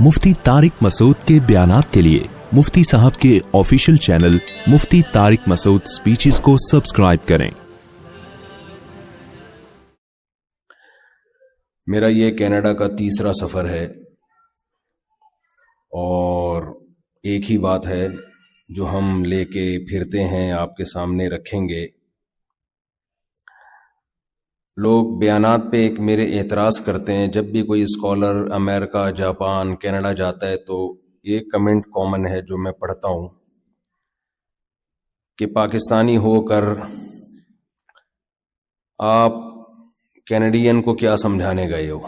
मुफ्ती तारिक मसूद के बयानात के लिए मुफ्ती साहब के ऑफिशियल चैनल मुफ्ती तारिक मसूद स्पीचेस को सब्सक्राइब करें। मेरा ये कनाडा का तीसरा सफ़र है और एक ही बात है जो हम लेके फिरते हैं, आपके सामने रखेंगे। लोग बयानात पे एक मेरे एतराज़ करते हैं। जब भी कोई स्कॉलर अमेरिका, जापान, कनाडा जाता है तो ये कमेंट कॉमन है जो मैं पढ़ता हूँ कि पाकिस्तानी होकर आप कैनेडियन को क्या समझाने गए हो,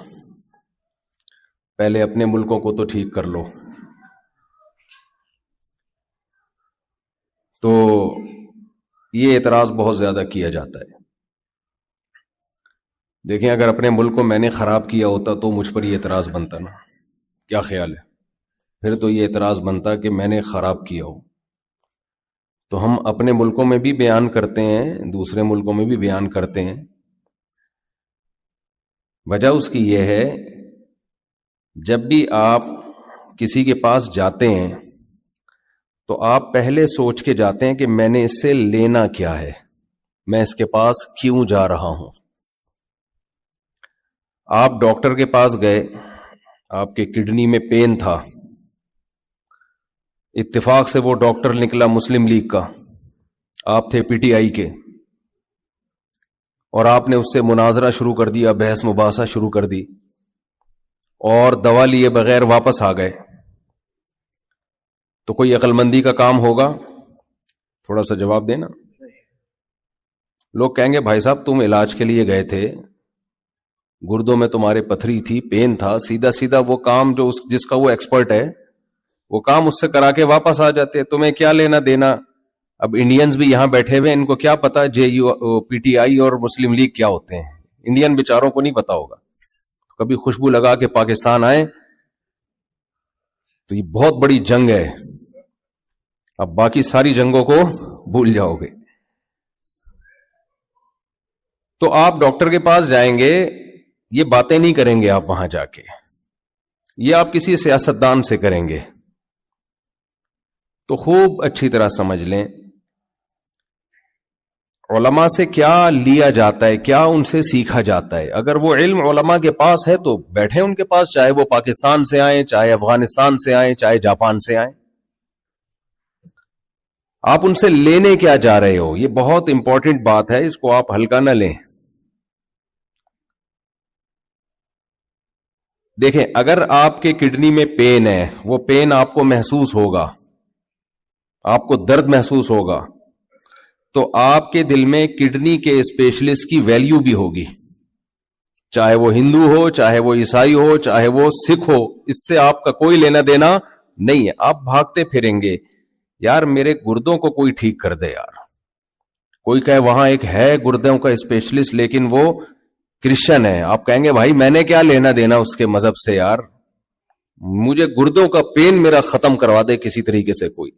पहले अपने मुल्कों को तो ठीक कर लो। तो ये एतराज़ बहुत ज़्यादा किया जाता है। देखें, अगर अपने मुल्क को मैंने ख़राब किया होता तो मुझ पर ये एतराज़ बनता ना, क्या ख्याल है? फिर तो ये एतराज़ बनता कि मैंने ख़राब किया हो। तो हम अपने मुल्कों में भी बयान करते हैं, दूसरे मुल्कों में भी बयान करते हैं। वजह उसकी ये है, जब भी आप किसी के पास जाते हैं तो आप पहले सोच के जाते हैं कि मैंने इससे लेना क्या है, मैं इसके पास क्यों जा रहा हूं। आप डॉक्टर के पास गए, आपके किडनी में पेन था, इत्तेफाक से वो डॉक्टर निकला मुस्लिम लीग का, आप थे पीटीआई के, और आपने उससे मुनाजरा शुरू कर दिया, बहस मुबासा शुरू कर दी और दवा लिए बगैर वापस आ गए। तो कोई अक्लमंदी का काम होगा? थोड़ा सा जवाब देना। लोग कहेंगे भाई साहब तुम इलाज के लिए गए थे, गुर्दों में तुम्हारे पथरी थी, पेन था, सीधा सीधा वो काम जो जिसका वो एक्सपर्ट है वो काम उससे करा के वापस आ जाते, तुम्हें क्या लेना देना। अब इंडियंस भी यहां बैठे हुए, इनको क्या पता पीटीआई और मुस्लिम लीग क्या होते हैं, इंडियन बेचारों को नहीं पता होगा। तो कभी खुशबू लगा के पाकिस्तान आए तो ये बहुत बड़ी जंग है, अब बाकी सारी जंगों को भूल जाओगे। तो आप डॉक्टर के पास जाएंगे, ये बातें नहीं करेंगे आप वहां जाके, ये आप किसी सियासतदान से करेंगे। तो खूब अच्छी तरह समझ लें, उलमा से क्या लिया जाता है, क्या उनसे सीखा जाता है। अगर वो इल्म उलमा के पास है तो बैठे उनके पास, चाहे वो पाकिस्तान से आए, चाहे अफगानिस्तान से आए, चाहे जापान से आए। आप उनसे लेने क्या जा रहे हो, ये बहुत इंपॉर्टेंट बात है, इसको आप हल्का ना लें। देखें, अगर आपके किडनी में पेन है, वो पेन आपको महसूस होगा, आपको दर्द महसूस होगा, तो आपके दिल में किडनी के स्पेशलिस्ट की वैल्यू भी होगी, चाहे वो हिंदू हो, चाहे वो ईसाई हो, चाहे वो सिख हो, इससे आपका कोई लेना देना नहीं है। आप भागते फिरेंगे, यार मेरे गुर्दों को कोई ठीक कर दे यार। कोई कहे वहां एक है गुर्दों का स्पेशलिस्ट लेकिन वो क्रिश्चियन है, आप कहेंगे भाई मैंने क्या लेना देना उसके मजहब से यार, मुझे गुर्दों का पेन मेरा खत्म करवा दे किसी तरीके से कोई।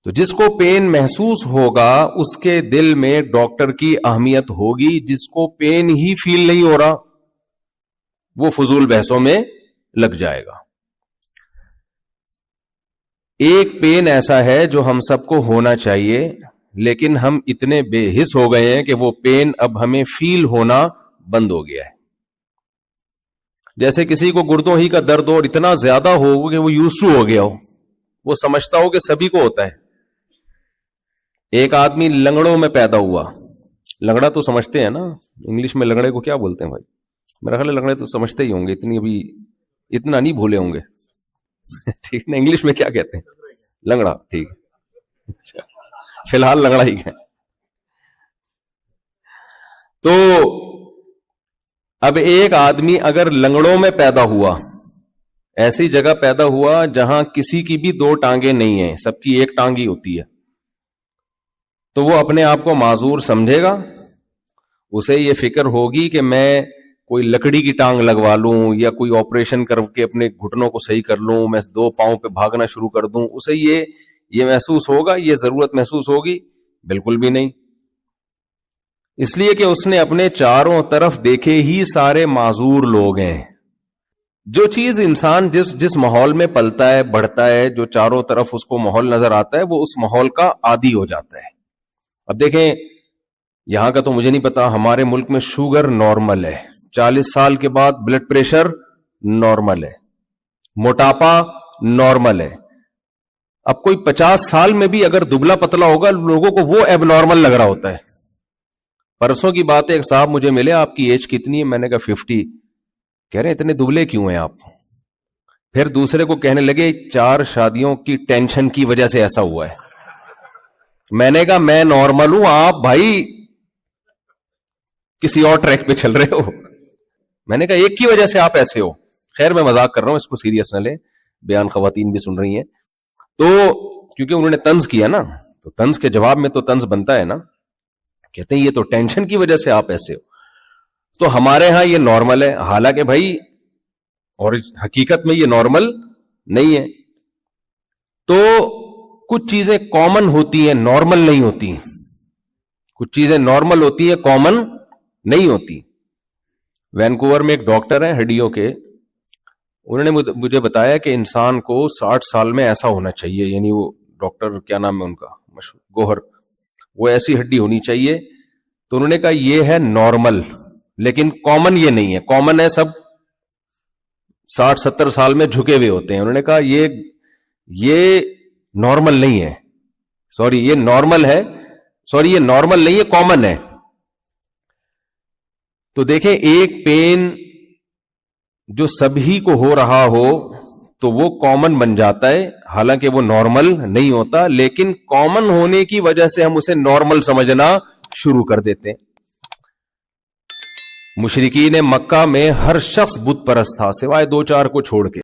तो जिसको पेन महसूस होगा उसके दिल में डॉक्टर की अहमियत होगी, जिसको पेन ही फील नहीं हो रहा वो फजूल बहसों में लग जाएगा। एक पेन ऐसा है जो हम सबको होना चाहिए, लेकिन हम इतने बेहिस हो गए हैं कि वो पेन अब हमें फील होना बंद हो गया है। जैसे किसी को गुर्दों ही का दर्द हो और इतना ज्यादा हो कि वो यूज्ड टू हो गया हो, वो समझता हो कि सभी को होता है। एक आदमी लंगड़ों में पैदा हुआ, लंगड़ा तो समझते हैं ना, इंग्लिश में लंगड़े को क्या बोलते हैं भाई, मेरा ख्याल है लंगड़े तो समझते ही होंगे, इतनी अभी इतना नहीं भूले होंगे ठीक ना, इंग्लिश में क्या कहते हैं? लंगड़ा, ठीक है, फिलहाल लंगड़ा ही है। तो अब एक आदमी अगर लंगड़ों में पैदा हुआ, ऐसी जगह पैदा हुआ जहां किसी की भी दो टांगे नहीं है, सबकी एक टांग ही होती है, तो वो अपने आप को माजूर समझेगा। उसे ये फिक्र होगी कि मैं कोई लकड़ी की टांग लगवा लूं या कोई ऑपरेशन करके अपने घुटनों को सही कर लूं, मैं दो पांव पे भागना शुरू कर दूं, उसे ये महसूस होगा, ये जरूरत महसूस होगी? बिल्कुल भी नहीं। इसलिए कि उसने अपने चारों तरफ देखे ही सारे माजूर लोग हैं, جو چیز انسان جس ماحول میں پلتا ہے بڑھتا ہے, جو چاروں طرف اس کو ماحول نظر آتا ہے, وہ اس ماحول کا عادی ہو جاتا ہے. اب دیکھیں یہاں کا تو مجھے نہیں پتا, ہمارے ملک میں شوگر نارمل ہے, 40 سال کے بعد بلڈ پریشر نارمل ہے, موٹاپا نارمل ہے. اب کوئی 50 سال میں بھی اگر دبلا پتلا ہوگا, لوگوں کو وہ ایب نارمل لگ رہا ہوتا ہے. پرسوں کی بات ہے, ایک صاحب مجھے ملے, آپ کی ایج کتنی ہے؟ میں نے کہا 50. کہہ رہے ہیں اتنے دبلے کیوں ہیں آپ؟ پھر دوسرے کو کہنے لگے 4 شادیوں کی ٹینشن کی وجہ سے ایسا ہوا ہے. میں نے کہا میں نارمل ہوں, آپ بھائی کسی اور ٹریک پہ چل رہے ہو. میں نے کہا ایک کی وجہ سے آپ ایسے ہو. خیر میں مذاق کر رہا ہوں, اس کو سیریس نہ لیں, بیان خواتین بھی سن رہی ہیں. تو کیونکہ انہوں نے طنز کیا نا, تو طنز کے جواب میں تو طنز بنتا ہے نا. کہتے ہیں یہ تو ٹینشن کی وجہ سے آپ ایسے ہو. تو ہمارے ہاں یہ نارمل ہے, حالانکہ بھائی اور حقیقت میں یہ نارمل نہیں ہے. تو کچھ چیزیں کامن ہوتی ہیں, نارمل نہیں ہوتی. کچھ چیزیں نارمل ہوتی ہیں, کامن نہیں ہوتی. وینکوور میں ایک ڈاکٹر ہیں ہڈیوں کے, انہوں نے مجھے بتایا کہ انسان کو 60 سال میں ایسا ہونا چاہیے, یعنی وہ ڈاکٹر کیا نام ہے ان کا, مشہور گوہر, وہ ایسی ہڈی ہونی چاہیے. تو انہوں نے کہا یہ ہے نارمل, لیکن کامن یہ نہیں ہے. کامن ہے سب 60-70 سال میں جھکے ہوئے ہوتے ہیں. انہوں نے کہا یہ نارمل نہیں ہے, یہ نارمل ہے, یہ نارمل نہیں ہے, کامن ہے. تو دیکھیں ایک پین جو سبھی کو ہو رہا ہو تو وہ کامن بن جاتا ہے, حالانکہ وہ نارمل نہیں ہوتا, لیکن کامن ہونے کی وجہ سے ہم اسے نارمل سمجھنا شروع کر دیتے ہیں. مشرکین مکہ میں ہر شخص بت پرست تھا سوائے 2-4 کو چھوڑ کے.